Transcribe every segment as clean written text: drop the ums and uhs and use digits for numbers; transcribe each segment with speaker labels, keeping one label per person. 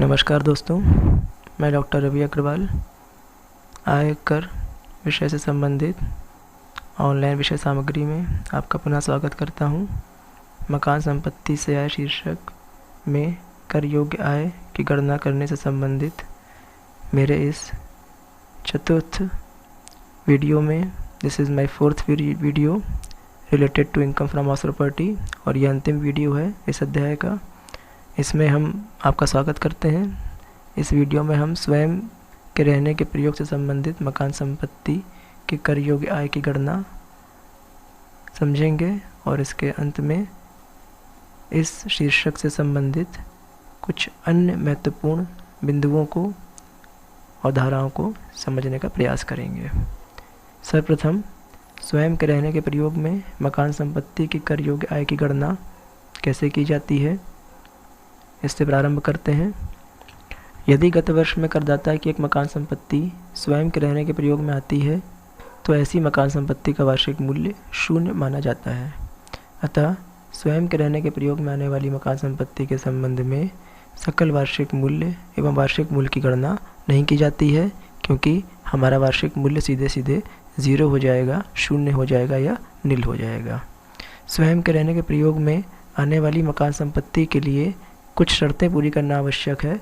Speaker 1: नमस्कार दोस्तों, मैं डॉक्टर रवि अग्रवाल आयकर विषय से संबंधित ऑनलाइन विषय सामग्री में आपका पुनः स्वागत करता हूं। मकान संपत्ति से आय शीर्षक में कर योग्य आय की गणना करने से संबंधित मेरे इस चतुर्थ वीडियो में this is my fourth video related to income from house property और यह अंतिम वीडियो है इस अध्याय का। इसमें हम आपका स्वागत करते हैं। इस वीडियो में हम स्वयं के रहने के प्रयोग से संबंधित मकान संपत्ति की कर योग्य आय की गणना समझेंगे और इसके अंत में इस शीर्षक से संबंधित कुछ अन्य महत्वपूर्ण बिंदुओं को और धाराओं को समझने का प्रयास करेंगे। सर्वप्रथम स्वयं के रहने के प्रयोग में मकान संपत्ति की कर योग्य आय की गणना कैसे की जाती है, इससे प्रारंभ करते हैं। यदि गत वर्ष में करदाता की एक मकान संपत्ति स्वयं के रहने के प्रयोग में आती है तो ऐसी मकान संपत्ति का वार्षिक मूल्य 0 माना जाता है। अतः स्वयं के रहने के प्रयोग में आने वाली मकान संपत्ति के संबंध में सकल वार्षिक मूल्य एवं वार्षिक मूल्य की गणना नहीं की जाती है, क्योंकि हमारा वार्षिक मूल्य सीधे सीधे 0 हो जाएगा, 0 हो जाएगा या नील हो जाएगा। स्वयं के रहने के प्रयोग में आने वाली मकान संपत्ति के लिए कुछ शर्तें पूरी करना आवश्यक है।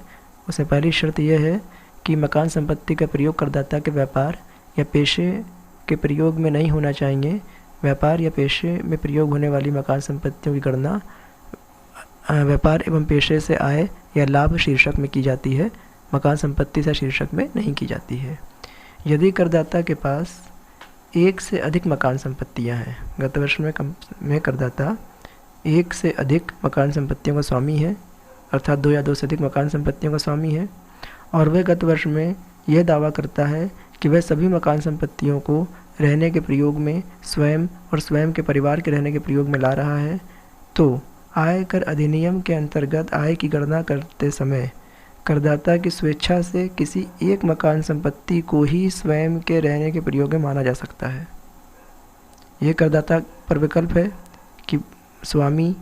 Speaker 1: उसमें पहली शर्त यह है कि मकान संपत्ति का प्रयोग करदाता के व्यापार या पेशे के प्रयोग में नहीं होना चाहिए। व्यापार या पेशे में प्रयोग होने वाली मकान संपत्तियों की गणना व्यापार एवं पेशे से आय या लाभ शीर्षक में की जाती है, मकान संपत्ति से शीर्षक में नहीं की जाती है। यदि करदाता के पास एक से अधिक मकान संपत्तियाँ हैं, गत वर्ष में करदाता एक से अधिक मकान संपत्तियों का स्वामी है, अर्थात 2 या 2 से अधिक मकान संपत्तियों का स्वामी है, और वह गत वर्ष में यह दावा करता है कि वह सभी मकान संपत्तियों को रहने के प्रयोग में स्वयं और स्वयं के परिवार के रहने के प्रयोग में ला रहा है, तो आयकर अधिनियम के अंतर्गत आय की गणना करते समय करदाता की स्वेच्छा से किसी एक मकान संपत्ति को ही स्वयं के रहने के प्रयोग में माना जा सकता है। यह करदाता पर विकल्प है कि स्वामी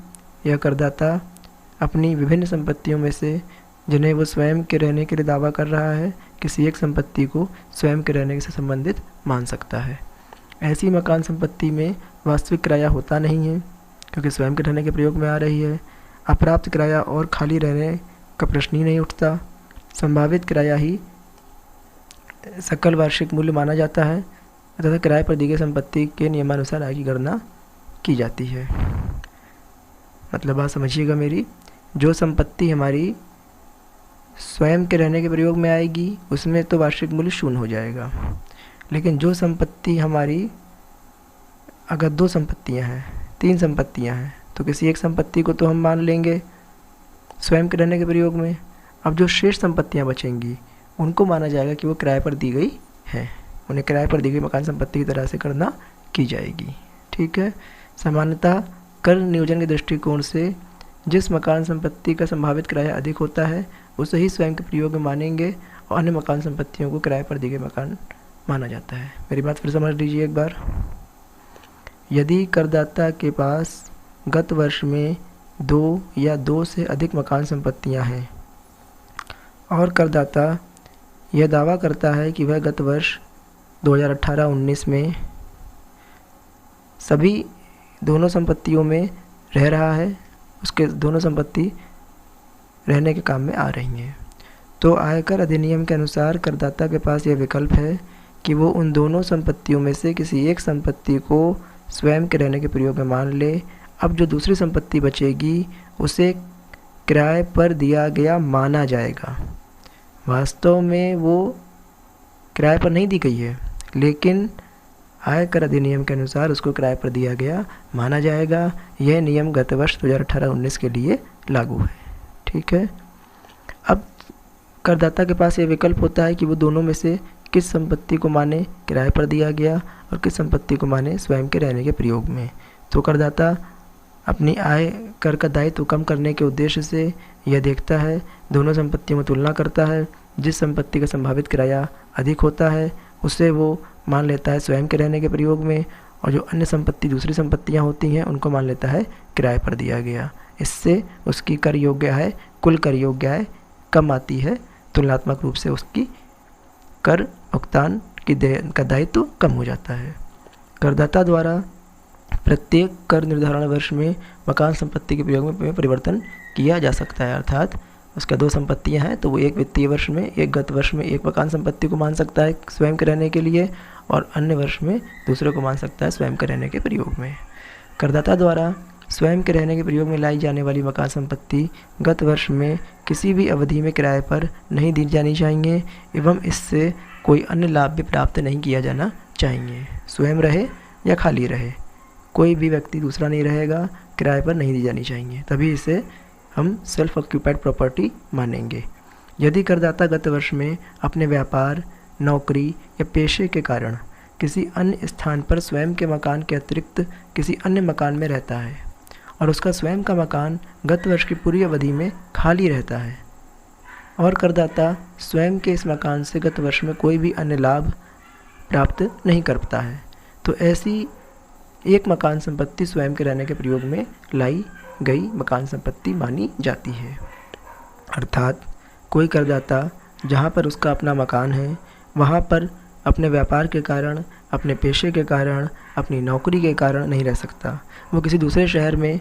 Speaker 1: या करदाता अपनी विभिन्न संपत्तियों में से जिन्हें वो स्वयं के रहने के लिए दावा कर रहा है, किसी एक संपत्ति को स्वयं के रहने से संबंधित मान सकता है। ऐसी मकान संपत्ति में वास्तविक किराया होता नहीं है, क्योंकि स्वयं के रहने के प्रयोग में आ रही है। अप्राप्त किराया और खाली रहने का प्रश्न ही नहीं उठता। संभावित किराया ही सकल वार्षिक मूल्य माना जाता है तथा किराए पर दी गई संपत्ति के नियमानुसार आय की गणना की जाती है। मतलब बात समझिएगा मेरी, जो संपत्ति हमारी स्वयं के रहने के प्रयोग में आएगी उसमें तो वार्षिक मूल्य 0 हो जाएगा, लेकिन जो संपत्ति हमारी, अगर 2 संपत्तियां हैं, 3 संपत्तियां हैं, तो किसी एक संपत्ति को तो हम मान लेंगे स्वयं के रहने के प्रयोग में। अब जो शेष संपत्तियां बचेंगी उनको माना जाएगा कि वो किराए पर दी गई हैं, उन्हें किराए पर दी गई मकान संपत्ति की तरह से गणना की जाएगी। ठीक है। सामान्यतः कर नियोजन के दृष्टिकोण से जिस मकान संपत्ति का संभावित किराया अधिक होता है उसे ही स्वयं के प्रयोग में मानेंगे और अन्य मकान संपत्तियों को किराए पर दी गए मकान माना जाता है। मेरी बात फिर समझ लीजिए एक बार। यदि करदाता के पास गत वर्ष में 2 या 2 से अधिक मकान संपत्तियां हैं और करदाता यह दावा करता है कि वह गत वर्ष 2018-19 में सभी दोनों संपत्तियों में रह रहा है, उसके दोनों संपत्ति रहने के काम में आ रही हैं, तो आयकर अधिनियम के अनुसार करदाता के पास यह विकल्प है कि वो उन दोनों संपत्तियों में से किसी एक संपत्ति को स्वयं के रहने के प्रयोग में मान ले। अब जो दूसरी संपत्ति बचेगी उसे किराए पर दिया गया माना जाएगा। वास्तव में वो किराए पर नहीं दी गई है, लेकिन आयकर अधिनियम के अनुसार उसको किराए पर दिया गया माना जाएगा। यह नियम गत वर्ष 2018-19 के लिए लागू है। ठीक है। अब करदाता के पास ये विकल्प होता है कि वो दोनों में से किस संपत्ति को माने किराए पर दिया गया और किस संपत्ति को माने स्वयं के रहने के प्रयोग में। तो करदाता अपनी आय कर का दायित्व कम करने के उद्देश्य से यह देखता है, दोनों संपत्तियों में तुलना करता है, जिस संपत्ति का संभावित किराया अधिक होता है उसे वो मान लेता है स्वयं के रहने के प्रयोग में, और जो अन्य संपत्ति दूसरी संपत्तियां होती हैं उनको मान लेता है किराए पर दिया गया। इससे उसकी कर योग्य आय कुल कर योग्य आय कम आती है, तुलनात्मक रूप से उसकी कर भुगतान का दायित्व कम हो जाता है। करदाता द्वारा प्रत्येक कर निर्धारण वर्ष में मकान संपत्ति के प्रयोग में परिवर्तन किया जा सकता है। अर्थात उसका 2 संपत्तियां हैं तो वो एक वित्तीय वर्ष में, एक गत वर्ष में एक मकान संपत्ति को मान सकता है स्वयं के रहने के लिए, और अन्य वर्ष में दूसरे को मान सकता है स्वयं के रहने के प्रयोग में। करदाता द्वारा स्वयं के रहने के प्रयोग में लाई जाने वाली मकान संपत्ति गत वर्ष में किसी भी अवधि में किराए पर नहीं दी जानी चाहिए एवं इससे कोई अन्य लाभ भी प्राप्त नहीं किया जाना चाहिए। स्वयं रहे या खाली रहे, कोई भी व्यक्ति दूसरा नहीं रहेगा, किराए पर नहीं दी जानी चाहिए, तभी इसे हम सेल्फ ऑक्यूपाइड प्रॉपर्टी मानेंगे। यदि करदाता गत वर्ष में अपने व्यापार, नौकरी या पेशे के कारण किसी अन्य स्थान पर स्वयं के मकान के अतिरिक्त किसी अन्य मकान में रहता है और उसका स्वयं का मकान गत वर्ष की पूरी अवधि में खाली रहता है और करदाता स्वयं के इस मकान से गत वर्ष में कोई भी अन्य लाभ प्राप्त नहीं कर पाता है, तो ऐसी एक मकान संपत्ति स्वयं के रहने के प्रयोग में लाई गई मकान संपत्ति मानी जाती है। अर्थात कोई करदाता जहाँ पर उसका अपना मकान है वहाँ पर अपने व्यापार के कारण, अपने पेशे के कारण, अपनी नौकरी के कारण नहीं रह सकता। वो किसी दूसरे शहर में,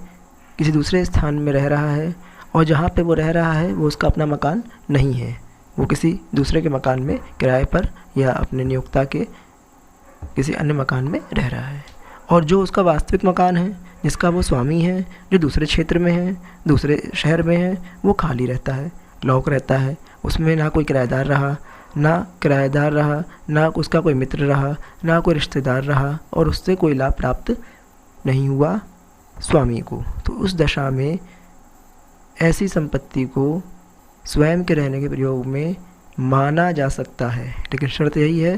Speaker 1: किसी दूसरे स्थान में रह रहा है और जहाँ पे वो रह रहा है वो उसका अपना मकान नहीं है, वो किसी दूसरे के मकान में किराए पर या अपने नियोक्ता के किसी अन्य मकान में रह रहा है। और जो उसका वास्तविक मकान है, जिसका वो स्वामी है, जो दूसरे क्षेत्र में है, दूसरे शहर में है, वो खाली रहता है, लॉक रहता है, उसमें ना कोई किराएदार रहा, ना उसका कोई मित्र रहा, ना कोई रिश्तेदार रहा और उससे कोई लाभ प्राप्त नहीं हुआ स्वामी को। तो उस दशा में ऐसी संपत्ति को स्वयं के रहने के प्रयोग में माना जा सकता है, लेकिन शर्त यही है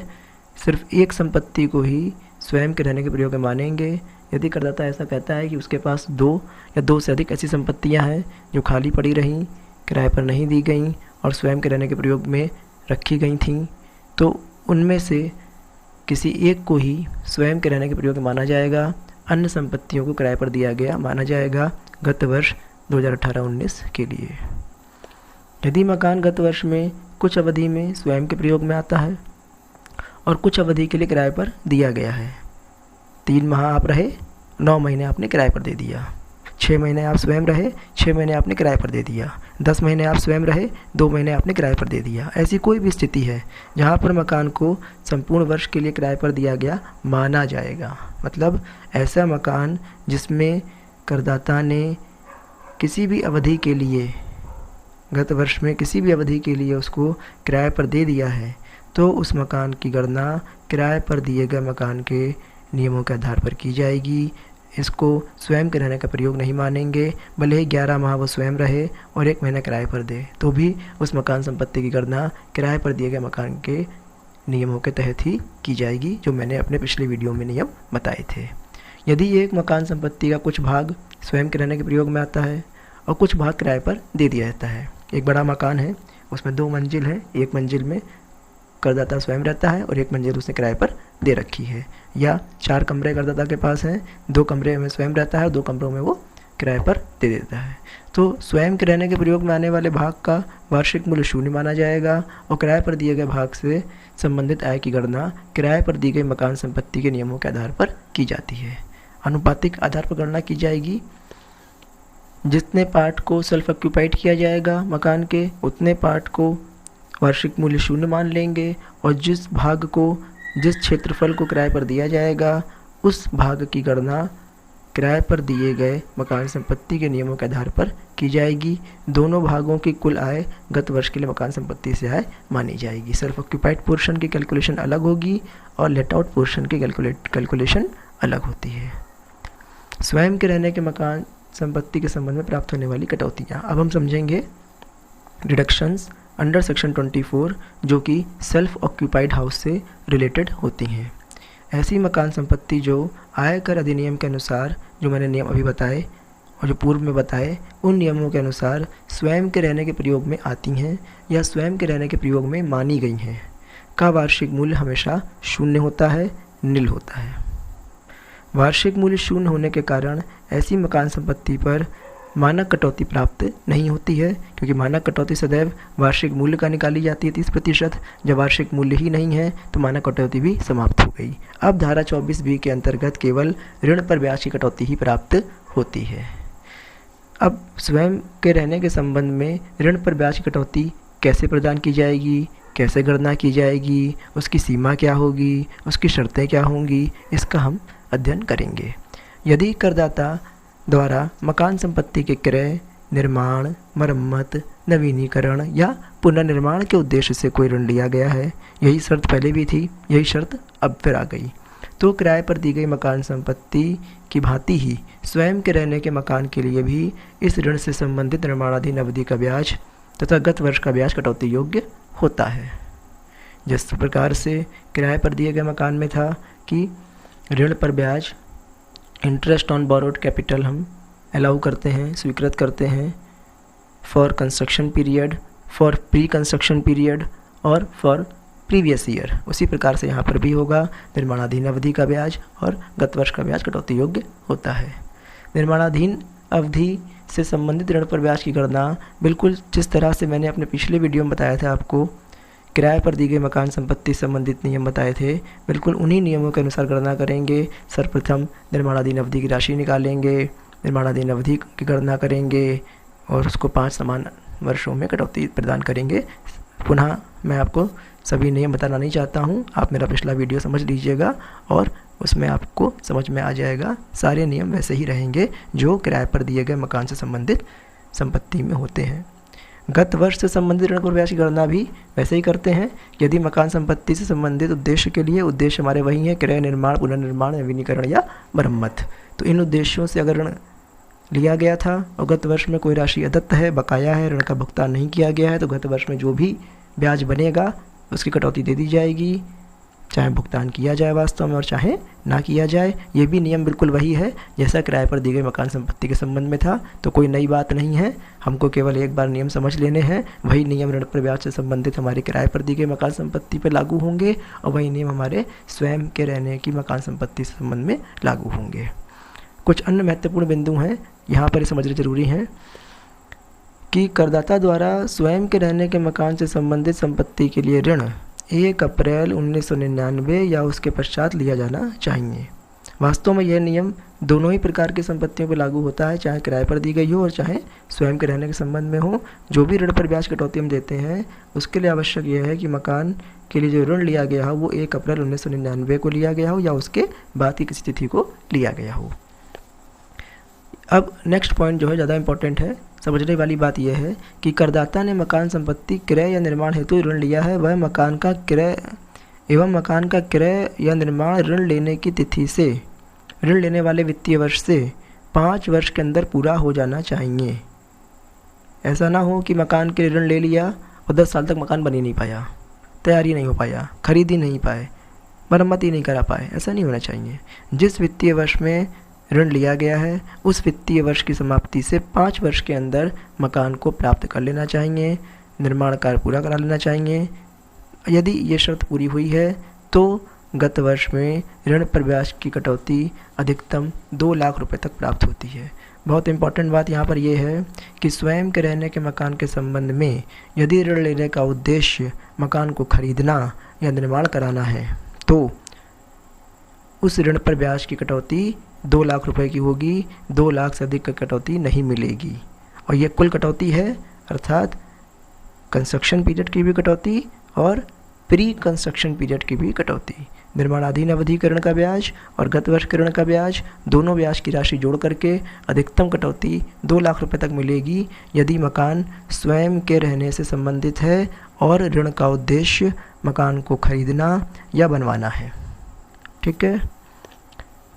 Speaker 1: सिर्फ एक संपत्ति को ही स्वयं के रहने के प्रयोग में मानेंगे। यदि करदाता ऐसा कहता है कि उसके पास 2 या 2 से अधिक ऐसी संपत्तियां हैं जो खाली पड़ी रहीं, किराए पर नहीं दी गईं और स्वयं के रहने के प्रयोग में रखी गई थीं, तो उनमें से किसी एक को ही स्वयं के रहने के प्रयोग में माना जाएगा, अन्य संपत्तियों को किराए पर दिया गया माना जाएगा गत वर्ष 2018-19 के लिए। यदि मकान गत वर्ष में कुछ अवधि में स्वयं के प्रयोग में आता है और कुछ अवधि के लिए किराए पर दिया गया है, 3 माह आप रहे, 9 महीने आपने किराए पर दे दिया, 6 महीने आप स्वयं रहे, 6 महीने आपने किराए पर दे दिया, 10 महीने आप स्वयं रहे, 2 महीने आपने किराए पर दे दिया। ऐसी कोई भी स्थिति है जहाँ पर मकान को संपूर्ण वर्ष के लिए किराए पर दिया गया माना जाएगा। मतलब ऐसा मकान जिसमें करदाता ने किसी भी अवधि के लिए, गत वर्ष में किसी भी अवधि के लिए उसको किराए पर दे दिया है, तो उस मकान की गणना किराए पर दिए गए मकान के नियमों के आधार पर की जाएगी। इसको स्वयं के रहने का प्रयोग नहीं मानेंगे, भले ही 11 माह वो स्वयं रहे और 1 महीना किराए पर दे, तो भी उस मकान संपत्ति की गणना किराए पर दिए गए मकान के नियमों के तहत ही की जाएगी, जो मैंने अपने पिछले वीडियो में नियम बताए थे। यदि एक मकान संपत्ति का कुछ भाग स्वयं के रहने के प्रयोग में आता है और कुछ भाग किराए पर दे दिया जाता है, एक बड़ा मकान है, उसमें 2 मंजिल है, एक मंजिल में करदाता स्वयं रहता है और एक मंजिल उसने किराए पर दे रखी है, या 4 कमरे करदाता के पास हैं, 2 कमरे में स्वयं रहता है और 2 कमरों में वो किराए पर दे देता है, तो स्वयं के रहने के प्रयोग में आने वाले भाग का वार्षिक मूल्य 0 माना जाएगा और किराए पर दिए गए भाग से संबंधित आय की गणना किराए पर दी गई मकान संपत्ति के नियमों के आधार पर की जाती है। अनुपातिक आधार पर गणना की जाएगी, जितने पार्ट को सेल्फ ऑक्यूपाइड किया जाएगा मकान के, उतने पार्ट को वार्षिक मूल्य 0 मान लेंगे और जिस भाग को, जिस क्षेत्रफल को किराए पर दिया जाएगा उस भाग की गणना किराए पर दिए गए मकान संपत्ति के नियमों के आधार पर की जाएगी। दोनों भागों की कुल आय गत वर्ष के लिए मकान संपत्ति से आय मानी जाएगी। सेल्फ ऑक्यूपाइड पोर्शन की कैलकुलेशन अलग होगी और लेट आउट पोर्शन की कैलकुलेशन अलग होती है। स्वयं के रहने के मकान संपत्ति के संबंध में प्राप्त होने वाली कटौतियाँ। अब हम समझेंगे डिडक्शंस अंडर सेक्शन 24 जो कि सेल्फ ऑक्यूपाइड हाउस से रिलेटेड होती हैं। ऐसी मकान संपत्ति जो आयकर अधिनियम के अनुसार, जो मैंने नियम अभी बताए और जो पूर्व में बताए, उन नियमों के अनुसार स्वयं के रहने के प्रयोग में आती हैं या स्वयं के रहने के प्रयोग में मानी गई हैं, का वार्षिक मूल्य हमेशा 0 होता है, नील होता है। वार्षिक मूल्य 0 होने के कारण ऐसी मकान संपत्ति पर मानक कटौती प्राप्त नहीं होती है, क्योंकि मानक कटौती सदैव वार्षिक मूल्य का निकाली जाती है 30%। जब वार्षिक मूल्य ही नहीं है तो मानक कटौती भी समाप्त हो गई। अब धारा 24B के अंतर्गत केवल ऋण पर ब्याज की कटौती ही प्राप्त होती है। अब स्वयं के रहने के संबंध में ऋण पर ब्याज की कटौती कैसे प्रदान की जाएगी, कैसे गणना की जाएगी, उसकी सीमा क्या होगी, उसकी शर्तें क्या होंगी, इसका हम अध्ययन करेंगे। यदि करदाता द्वारा मकान संपत्ति के क्रय, निर्माण, मरम्मत, नवीनीकरण या पुनर्निर्माण के उद्देश्य से कोई ऋण लिया गया है, यही शर्त पहले भी थी, यही शर्त अब फिर आ गई, तो किराए पर दी गई मकान संपत्ति की भांति ही स्वयं के रहने के मकान के लिए भी इस ऋण से संबंधित निर्माणाधीन अवधि का ब्याज तथा गत वर्ष का ब्याज कटौती योग्य होता है। जिस प्रकार से किराए पर दिए गए मकान में था कि ऋण पर ब्याज, इंटरेस्ट ऑन बोरोड कैपिटल हम अलाउ करते हैं, स्वीकृत करते हैं for construction period, for pre construction period और फॉर प्रीवियस ईयर, उसी प्रकार से यहाँ पर भी होगा। निर्माणाधीन अवधि का ब्याज और गत वर्ष का ब्याज कटौती योग्य होता है। निर्माणाधीन अवधि से संबंधित ऋण पर ब्याज की गणना बिल्कुल जिस तरह से मैंने अपने पिछले वीडियो में बताया था आपको, किराए पर दी गई मकान संपत्ति संबंधित नियम बताए थे, बिल्कुल उन्हीं नियमों के अनुसार गणना करेंगे। सर्वप्रथम निर्माणाधीन अवधि की राशि निकालेंगे, निर्माणाधीन अवधि की गणना करेंगे और उसको 5 समान वर्षों में कटौती प्रदान करेंगे। पुनः मैं आपको सभी नियम बताना नहीं चाहता हूँ, आप मेरा पिछला वीडियो समझ लीजिएगा और उसमें आपको समझ में आ जाएगा। सारे नियम वैसे ही रहेंगे जो किराए पर दिए गए मकान से संबंधित संपत्ति में होते हैं। गत वर्ष से संबंधित ऋण पर ब्याज की गणना भी वैसे ही करते हैं। यदि मकान संपत्ति से संबंधित उद्देश्य के लिए, उद्देश्य हमारे वही हैं, क्रय, निर्माण, पुनर्निर्माण, नवीनीकरण या मरम्मत, तो इन उद्देश्यों से अगर ऋण लिया गया था और गत वर्ष में कोई राशि अदत्त है, बकाया है, ऋण का भुगतान नहीं किया गया है, तो गत वर्ष में जो भी ब्याज बनेगा उसकी कटौती दे दी जाएगी, चाहे भुगतान किया जाए वास्तव में और चाहे ना किया जाए। ये भी नियम बिल्कुल वही है जैसा किराए पर दी गई मकान संपत्ति के संबंध में था, तो कोई नई बात नहीं है, हमको केवल एक बार नियम समझ लेने हैं। वही नियम ऋण पर ब्याज से संबंधित हमारे किराए पर दी गई मकान संपत्ति पर लागू होंगे और वही नियम हमारे स्वयं के रहने की मकान संपत्ति से संबंध में लागू होंगे। कुछ अन्य महत्वपूर्ण बिंदु हैं यहाँ पर समझने जरूरी हैं कि करदाता द्वारा स्वयं के रहने के मकान से संबंधित संपत्ति के लिए ऋण 1 अप्रैल 1999 या उसके पश्चात लिया जाना चाहिए। वास्तव में यह नियम दोनों ही प्रकार की संपत्तियों पर लागू होता है, चाहे किराए पर दी गई हो और चाहे स्वयं के रहने के संबंध में हो। जो भी ऋण पर ब्याज कटौती हम देते हैं उसके लिए आवश्यक यह है कि मकान के लिए जो ऋण लिया गया हो वो 1 अप्रैल 1999 को लिया गया हो या उसके बाद की किसी तिथि को लिया गया हो। अब नेक्स्ट पॉइंट जो है ज़्यादा इंपॉर्टेंट है, समझने वाली बात यह है कि करदाता ने मकान संपत्ति क्रय या निर्माण हेतु ऋण लिया है, वह मकान का क्रय एवं मकान का क्रय या निर्माण ऋण लेने की तिथि से, ऋण लेने वाले वित्तीय वर्ष से 5 वर्ष के अंदर पूरा हो जाना चाहिए। ऐसा ना हो कि मकान के लिए ऋण ले लिया और 10 साल तक मकान बन ही नहीं पाया, तैयारी नहीं हो पाया, खरीद ही नहीं पाए, मरम्मत ही नहीं करा पाए, ऐसा नहीं होना चाहिए। जिस वित्तीय वर्ष में ऋण लिया गया है उस वित्तीय वर्ष की समाप्ति से 5 वर्ष के अंदर मकान को प्राप्त कर लेना चाहिए, निर्माण कार्य पूरा करा लेना चाहिए। यदि ये शर्त पूरी हुई है तो गत वर्ष में ऋण पर ब्याज की कटौती अधिकतम 2 लाख रुपए तक प्राप्त होती है। बहुत इंपॉर्टेंट बात यहाँ पर यह है कि स्वयं के रहने के मकान के संबंध में यदि ऋण लेने का उद्देश्य मकान को खरीदना या निर्माण कराना है तो उस ऋण पर ब्याज की कटौती 2 लाख रुपए की होगी, 2 लाख से अधिक का कटौती नहीं मिलेगी। और ये कुल कटौती है, अर्थात कंस्ट्रक्शन पीरियड की भी कटौती और प्री कंस्ट्रक्शन पीरियड की भी कटौती। निर्माणाधीन अवधि के ऋण का ब्याज और गत वर्ष के ऋण का ब्याज, दोनों ब्याज की राशि जोड़ करके अधिकतम कटौती 2 लाख रुपए तक मिलेगी यदि मकान स्वयं के रहने से संबंधित है और ऋण का उद्देश्य मकान को खरीदना या बनवाना है। ठीक है।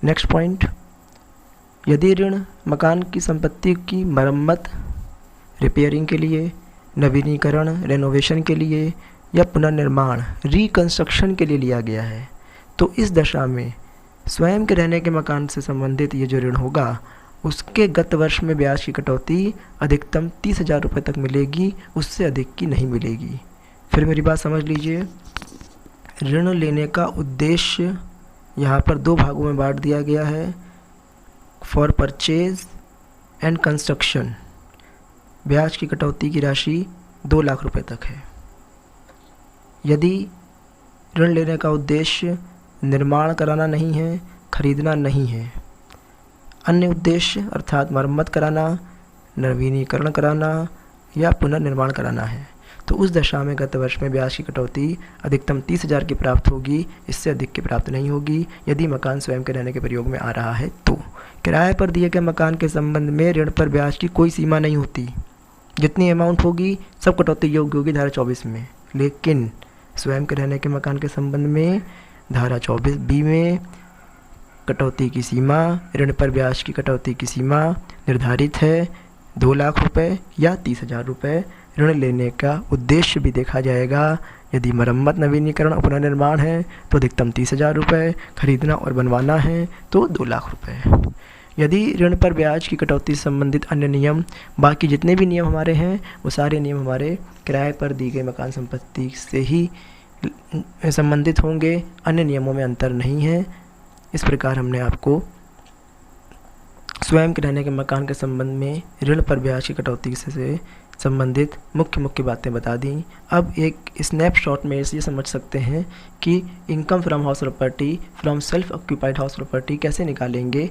Speaker 1: नेक्स्ट पॉइंट, यदि ऋण मकान की संपत्ति की मरम्मत, रिपेयरिंग के लिए, नवीनीकरण, रेनोवेशन के लिए या पुनर्निर्माण, रिकंस्ट्रक्शन के लिए लिया गया है तो इस दशा में स्वयं के रहने के मकान से संबंधित ये जो ऋण होगा उसके गत वर्ष में ब्याज की कटौती अधिकतम 30,000 रुपये तक मिलेगी, उससे अधिक की नहीं मिलेगी। फिर मेरी बात समझ लीजिए, ऋण लेने का उद्देश्य यहाँ पर 2 भागों में बांट दिया गया है, फॉर परचेज एंड कंस्ट्रक्शन ब्याज की कटौती की राशि 2 लाख रुपए तक है। यदि ऋण लेने का उद्देश्य निर्माण कराना नहीं है, खरीदना नहीं है, अन्य उद्देश्य अर्थात मरम्मत कराना, नवीनीकरण कराना या पुनर्निर्माण कराना है, तो उस दशा में गत वर्ष में ब्याज की कटौती अधिकतम 30,000 की प्राप्त होगी, इससे अधिक की प्राप्त नहीं होगी। यदि मकान स्वयं के रहने के प्रयोग में आ रहा है तो किराए पर दिए गए मकान के संबंध में ऋण पर ब्याज की कोई सीमा नहीं होती, जितनी अमाउंट होगी सब कटौती योग्य होगी धारा 24 में। लेकिन स्वयं के रहने के मकान के संबंध में धारा 24B में कटौती की सीमा, ऋण पर ब्याज की कटौती की सीमा निर्धारित है 2 लाख रुपए या 30,000 रुपये। ऋण लेने का उद्देश्य भी देखा जाएगा। यदि मरम्मत, नवीनीकरण और पुनर्निर्माण है तो अधिकतम 30,000 रुपये, खरीदना और बनवाना है तो 2 लाख रुपये। यदि ऋण पर ब्याज की कटौती से संबंधित अन्य नियम, बाकी जितने भी नियम हमारे हैं वो सारे नियम हमारे किराए पर दी गई मकान संपत्ति से ही संबंधित होंगे, अन्य नियमों में अंतर नहीं है। इस प्रकार हमने आपको स्वयं के रहने के मकान के संबंध में ऋण पर ब्याज की कटौती से संबंधित मुख्य बातें बता दी। अब एक स्नैपशॉट में ये समझ सकते हैं कि income from house property from self occupied house property कैसे निकालेंगे।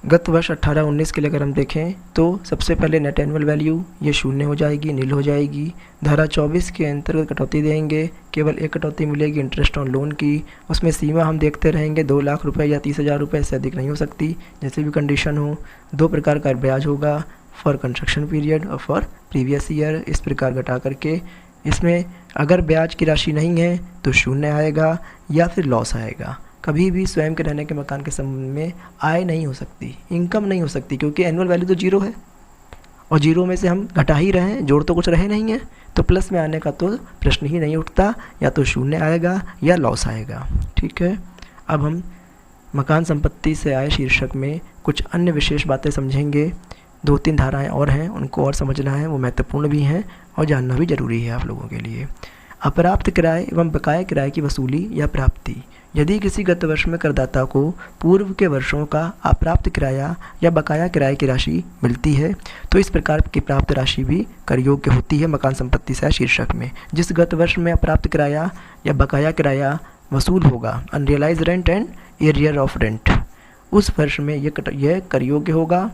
Speaker 1: गत वर्ष 18-19 के लिए अगर हम देखें तो सबसे पहले नेट एनुअल वैल्यू ये शून्य हो जाएगी, नील हो जाएगी। धारा 24 के अंतर्गत कटौती देंगे, केवल एक कटौती मिलेगी इंटरेस्ट ऑन लोन की। उसमें सीमा हम देखते रहेंगे 2 लाख रुपए या 30,000 रुपये, से अधिक नहीं हो सकती, जैसे भी कंडीशन हो। 2 प्रकार का ब्याज होगा, फॉर कंस्ट्रक्शन पीरियड और फॉर प्रीवियस ईयर। इस प्रकार घटा करके इसमें अगर ब्याज की राशि नहीं है तो शून्य आएगा या फिर लॉस आएगा। कभी भी स्वयं के रहने के मकान के संबंध में आय नहीं हो सकती, इनकम नहीं हो सकती, क्योंकि एनुअल वैल्यू तो 0 है और 0 में से हम घटा ही रहे हैं, जोड़ तो कुछ रहे नहीं है, तो प्लस में आने का तो प्रश्न ही नहीं उठता। या तो शून्य आएगा या लॉस आएगा। ठीक है, अब हम मकान संपत्ति से आय शीर्षक में कुछ अन्य विशेष बातें समझेंगे। 2-3 धाराएं और हैं, उनको और समझना है, वो महत्वपूर्ण भी हैं और जानना भी जरूरी है आप लोगों के लिए। अप्राप्त किराए एवं बकाया किराए की वसूली या प्राप्ति। यदि किसी गत वर्ष में करदाता को पूर्व के वर्षों का अप्राप्त किराया या बकाया किराए की राशि मिलती है तो इस प्रकार की प्राप्त राशि भी कर योग्य होती है मकान संपत्ति से शीर्षक में। जिस गत वर्ष में अप्राप्त किराया या बकाया किराया वसूल होगा, unrealise rent and arrear of rent, उस वर्ष में यह कर योग्य होगा।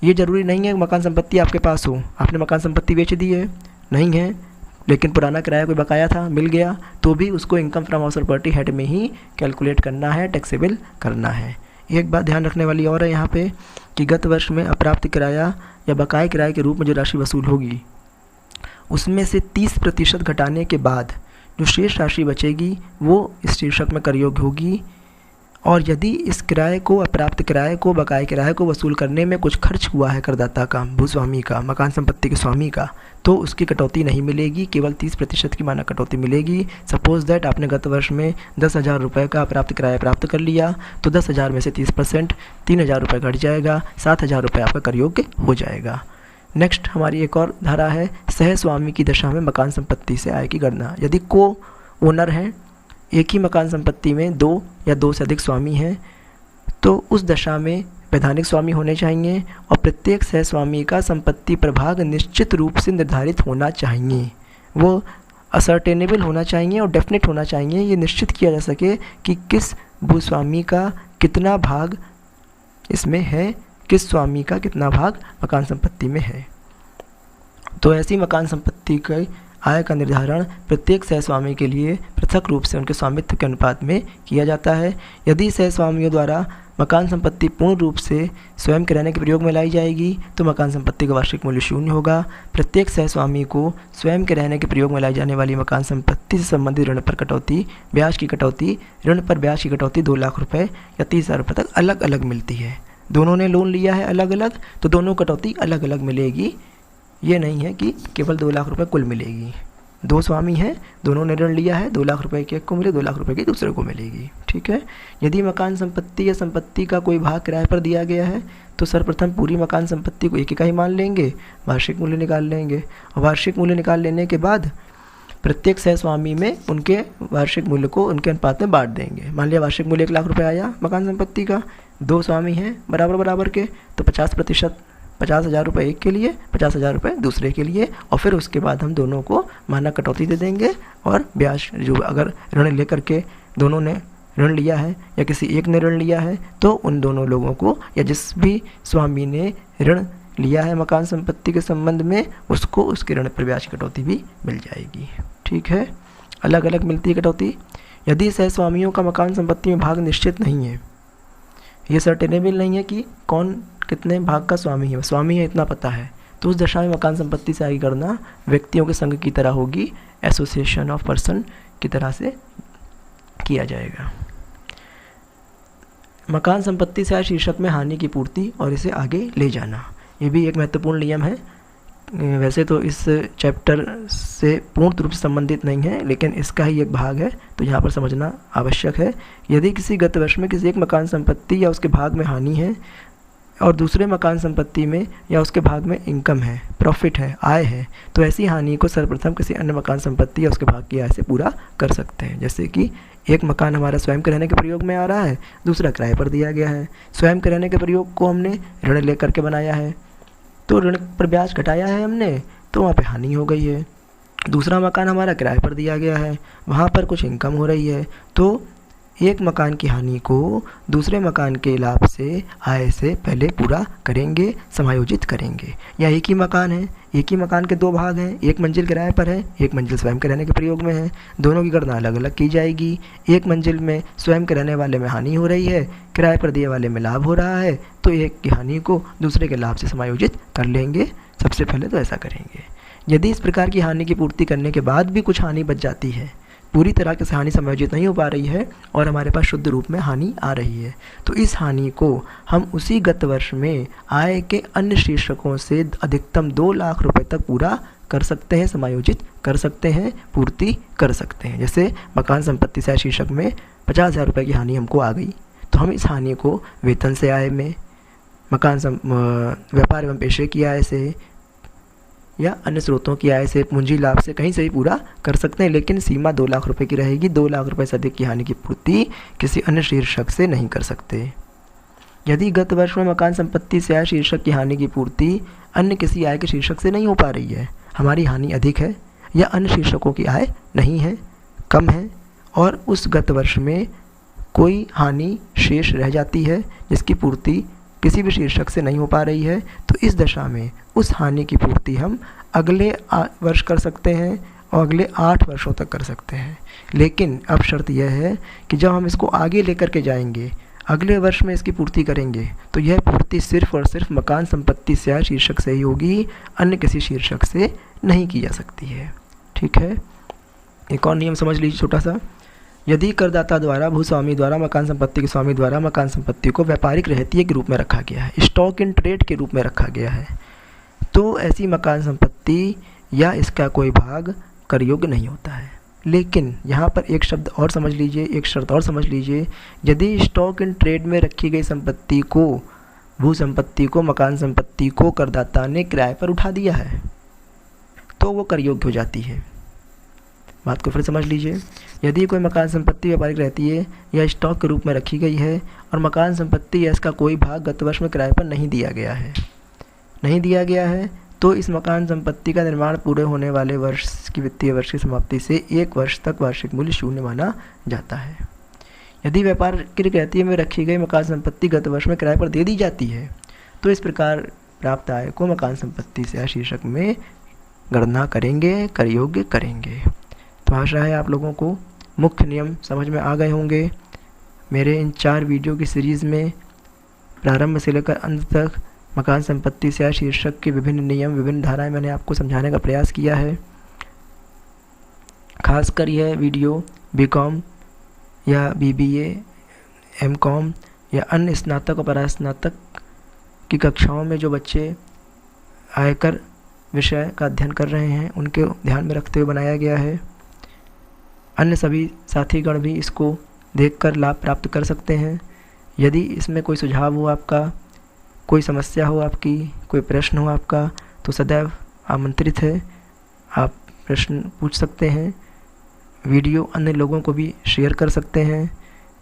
Speaker 1: ये जरूरी नहीं है मकान संपत्ति आपके पास हो, आपने मकान संपत्ति बेच दी है, नहीं है, लेकिन पुराना किराया कोई बकाया था, मिल गया, तो भी उसको income from house property head में ही कैलकुलेट करना है, टैक्सेबल करना है। एक बात ध्यान रखने वाली और है यहाँ पे कि गत वर्ष में अप्राप्त किराया या बकाया किराए के रूप में जो राशि वसूल होगी उसमें से 30% घटाने के बाद जो शेष राशि बचेगी वो इस शीर्षक में कर योग्य होगी। और यदि इस किराए को, अप्राप्त किराए को, बकाया किराए को वसूल करने में कुछ खर्च हुआ है करदाता का, भूस्वामी का, मकान संपत्ति के स्वामी का, तो उसकी कटौती नहीं मिलेगी, केवल 30% की मानक कटौती मिलेगी। सपोज दैट आपने गत वर्ष में 10,000 रुपये का अप्राप्त किराया प्राप्त कर लिया तो 10,000 में से 30% 3,000 रुपये घट जाएगा, 7,000 रुपये आपका कर योग्य हो जाएगा। नेक्स्ट हमारी एक और धारा है सह स्वामी की दशा में मकान संपत्ति से आय की गणना। यदि को ओनर हैं, एक ही मकान संपत्ति में 2 या 2 से अधिक स्वामी हैं तो उस दशा में वैधानिक स्वामी होने चाहिए और प्रत्येक सह स्वामी का संपत्ति प्रभाग निश्चित रूप से निर्धारित होना चाहिए। वो असर्टेनेबल होना चाहिए और डेफिनेट होना चाहिए, ये निश्चित किया जा सके कि किस भूस्वामी का कितना भाग इसमें है, किस स्वामी का कितना भाग मकान संपत्ति में है। तो ऐसी मकान संपत्ति की आय का निर्धारण प्रत्येक सहस्वामी के लिए पृथक रूप से उनके स्वामित्व के अनुपात में किया जाता है। यदि सहस्वामियों द्वारा मकान संपत्ति पूर्ण रूप से स्वयं के रहने के प्रयोग में लाई जाएगी तो मकान संपत्ति का वार्षिक मूल्य 0 होगा। प्रत्येक सहस्वामी को स्वयं के रहने के प्रयोग में लाई जाने वाली मकान संपत्ति से संबंधित ऋण पर कटौती, ब्याज की कटौती, ऋण पर ब्याज की कटौती 2 लाख रुपये या 30,000 रुपये तक अलग अलग मिलती है। दोनों ने लोन लिया है अलग अलग तो दोनों कटौती अलग अलग मिलेगी। ये नहीं है कि केवल 2 लाख रुपए कुल मिलेगी। 2 स्वामी हैं, दोनों ने ऋण लिया है, 2 लाख रुपए की एक को मिले, 2 लाख रुपए की दूसरे को मिलेगी। ठीक है। यदि मकान संपत्ति या संपत्ति का कोई भाग किराए पर दिया गया है तो सर्वप्रथम पूरी मकान संपत्ति को एक इकाई मान लेंगे, वार्षिक मूल्य निकाल लेंगे और वार्षिक मूल्य निकाल लेने के बाद प्रत्येक सहस्वामी में उनके वार्षिक मूल्य को उनके अनुपात में बांट देंगे। मान लिया वार्षिक मूल्य 1 लाख रुपए आया मकान संपत्ति का, 2 स्वामी हैं बराबर बराबर के, तो 50%, 50,000 रुपये एक के लिए, 50,000 रुपये दूसरे के लिए, और फिर उसके बाद हम दोनों को माना कटौती दे देंगे। और ब्याज जो अगर ऋण लेकर के दोनों ने ऋण लिया है या किसी एक ने ऋण लिया है, तो उन दोनों लोगों को या जिस भी स्वामी ने ऋण लिया है मकान संपत्ति के संबंध में, उसको उसके ऋण पर ब्याज कटौती भी मिल जाएगी। ठीक है, अलग अलग मिलती है कटौती। यदि सहस्वामियों का मकान संपत्ति में भाग निश्चित नहीं है, ये सर्टेनेबल नहीं है कि कौन कितने भाग का स्वामी है, स्वामी है इतना पता है, तो उस दशा में मकान संपत्ति से आगे करना व्यक्तियों के संघ की तरह होगी, एसोसिएशन ऑफ पर्सन की तरह से किया जाएगा। मकान संपत्ति से आय शीर्षक में हानि की पूर्ति और इसे आगे ले जाना, ये भी एक महत्वपूर्ण नियम है। वैसे तो इस चैप्टर से पूर्ण रूप से संबंधित नहीं है, लेकिन इसका ही एक भाग है, तो यहाँ पर समझना आवश्यक है। यदि किसी गत वर्ष में किसी एक मकान संपत्ति या उसके भाग में हानि है और दूसरे मकान संपत्ति में या उसके भाग में इनकम है, प्रॉफिट है, आय है, तो ऐसी हानि को सर्वप्रथम किसी अन्य मकान संपत्ति या उसके भाग की आय से पूरा कर सकते हैं। जैसे कि एक मकान हमारा स्वयं के रहने के प्रयोग में आ रहा है, दूसरा किराए पर दिया गया है। स्वयं के रहने के प्रयोग को हमने ऋण लेकर के बनाया है, तो ऋण पर ब्याज घटाया है हमने, तो वहाँ पे हानि हो गई है। दूसरा मकान हमारा किराए पर दिया गया है, वहाँ पर कुछ इनकम हो रही है, तो एक मकान की हानि को दूसरे मकान के लाभ से, आय से पहले पूरा करेंगे, समायोजित करेंगे। या एक ही मकान है, एक ही मकान के 2 भाग हैं, एक मंजिल किराए पर है, एक मंजिल स्वयं के रहने के प्रयोग में है, दोनों की गणना अलग अलग की जाएगी। एक मंजिल में स्वयं के रहने वाले में हानि हो रही है, किराए पर दिए वाले में लाभ हो रहा है, तो एक की हानि को दूसरे के लाभ से समायोजित कर लेंगे। सबसे पहले तो ऐसा करेंगे। यदि इस प्रकार की हानि की पूर्ति करने के बाद भी कुछ हानि बच जाती है, पूरी तरह से हानि समायोजित नहीं हो पा रही है और हमारे पास शुद्ध रूप में हानि आ रही है, तो इस हानि को हम उसी गत वर्ष में आय के अन्य शीर्षकों से अधिकतम 2 लाख रुपए तक पूरा कर सकते हैं, समायोजित कर सकते हैं, पूर्ति कर सकते हैं। जैसे मकान संपत्ति से आय शीर्षक में 50,000 रुपये की हानि हमको आ गई, तो हम इस हानि को वेतन से आय में, व्यापार एवं पेशे की आय से या अन्य स्रोतों की आय से, पूंजी लाभ से, कहीं से भी पूरा कर सकते हैं, लेकिन सीमा 2 लाख रुपए की रहेगी। 2 लाख रुपए से अधिक की हानि की पूर्ति किसी अन्य शीर्षक से नहीं कर सकते। यदि गत वर्ष में मकान संपत्ति से आय शीर्षक की हानि की पूर्ति अन्य किसी आय के शीर्षक से नहीं हो पा रही है, हमारी हानि अधिक है या अन्य शीर्षकों की आय नहीं है, कम है, और उस गत वर्ष में कोई हानि शेष रह जाती है जिसकी पूर्ति किसी भी शीर्षक से नहीं हो पा रही है, तो इस दशा में उस हानि की पूर्ति हम अगले वर्ष कर सकते हैं और अगले 8 वर्षों तक कर सकते हैं। लेकिन अब शर्त यह है कि जब हम इसको आगे लेकर के जाएंगे, अगले वर्ष में इसकी पूर्ति करेंगे, तो यह पूर्ति सिर्फ और सिर्फ मकान संपत्ति से आय शीर्षक से ही होगी, अन्य किसी शीर्षक से नहीं की जा सकती है। ठीक है, एक और नियम समझ लीजिए छोटा सा। यदि करदाता द्वारा, भूस्वामी द्वारा, मकान संपत्ति के स्वामी द्वारा मकान संपत्ति को व्यापारिक रहतिये के रूप में रखा गया है, स्टॉक इन ट्रेड के रूप में रखा गया है, तो ऐसी मकान संपत्ति या इसका कोई भाग कर योग्य नहीं होता है। लेकिन यहाँ पर एक शब्द और समझ लीजिए, एक शर्त और समझ लीजिए। यदि स्टॉक इन ट्रेड में रखी गई संपत्ति को, भू संपत्ति को, मकान संपत्ति को करदाता ने किराए पर उठा दिया है, तो वो कर योग्य हो जाती है। बात को फिर समझ लीजिए। यदि कोई मकान संपत्ति व्यापारिक रहती है या स्टॉक के रूप में रखी गई है और मकान संपत्ति या इसका कोई भाग गत वर्ष में किराए पर नहीं दिया गया है, तो इस मकान संपत्ति का निर्माण पूरे होने वाले वर्ष की वित्तीय वर्ष की समाप्ति से 1 वर्ष तक वार्षिक मूल्य शून्य माना जाता है। यदि व्यापारिक रहतिये में रखी गई मकान संपत्ति गत वर्ष में किराए पर दे दी जाती है, तो इस प्रकार प्राप्त आय को मकान संपत्ति से आय शीर्षक में गणना करेंगे, कर योग्य करेंगे। तो आशा है आप लोगों को मुख्य नियम समझ में आ गए होंगे। मेरे इन 4 वीडियो की सीरीज़ में प्रारंभ से लेकर अंत तक मकान संपत्ति से आय शीर्षक के विभिन्न नियम, विभिन्न धाराएं मैंने आपको समझाने का प्रयास किया है। खासकर यह वीडियो बीकॉम या बीबीए, एमकॉम या अन्य स्नातक और परास्नातक की कक्षाओं में जो बच्चे आयकर विषय का अध्ययन कर रहे हैं, उनके ध्यान में रखते हुए बनाया गया है। अन्य सभी साथीगण भी इसको देखकर लाभ प्राप्त कर सकते हैं। यदि इसमें कोई सुझाव हो आपका, कोई समस्या हो आपकी, कोई प्रश्न हो आपका, तो सदैव आमंत्रित है, आप प्रश्न पूछ सकते हैं। वीडियो अन्य लोगों को भी शेयर कर सकते हैं,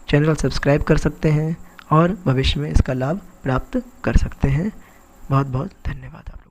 Speaker 1: चैनल सब्सक्राइब कर सकते हैं और भविष्य में इसका लाभ प्राप्त कर सकते हैं। बहुत बहुत धन्यवाद आप लोग।